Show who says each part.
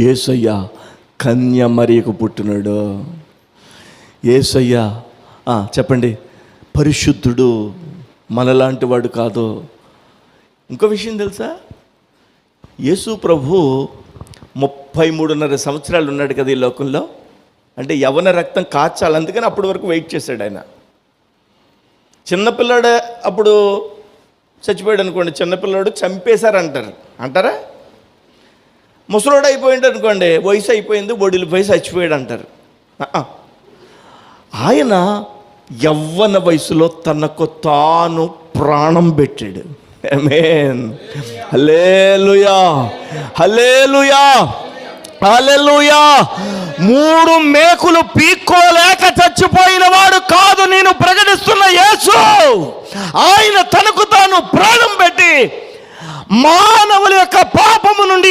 Speaker 1: యేసయ్య కన్య మరియకు పుట్టినాడు. యేసయ్య చెప్పండి, పరిశుద్ధుడు, మనలాంటి వాడు కాదు. ఇంకో విషయం తెలుసా, యేసు ప్రభు 33.5 సంవత్సరాలు ఉన్నాడు కదా ఈ లోకంలో. అంటే యవ్వన రక్తం కాచాలి, అందుకని అప్పటి వరకు వెయిట్ చేశాడు ఆయన. చిన్నపిల్లాడు అప్పుడు చచ్చిపోయాడు అనుకోండి, చిన్నపిల్లాడు చంపేశారంటారు, అంటారా? ముసలోడు అయిపోయింది అనుకోండి, వయసు అయిపోయింది, బొడిలిపోయి చచ్చిపోయాడు అంటారు. ఆయన యవ్వన వయసులో తనకు తాను ప్రాణం పెట్టాడు. ఆమేన్, హల్లెలూయా, హల్లెలూయా, హల్లెలూయా. 3 మేకులు పీక్కోలేక చచ్చిపోయిన వాడు కాదు నేను ప్రకటిస్తున్న యేసు. ఆయన తనకు తాను ప్రాణం పెట్టి మానవుల యొక్క పాపము నుండి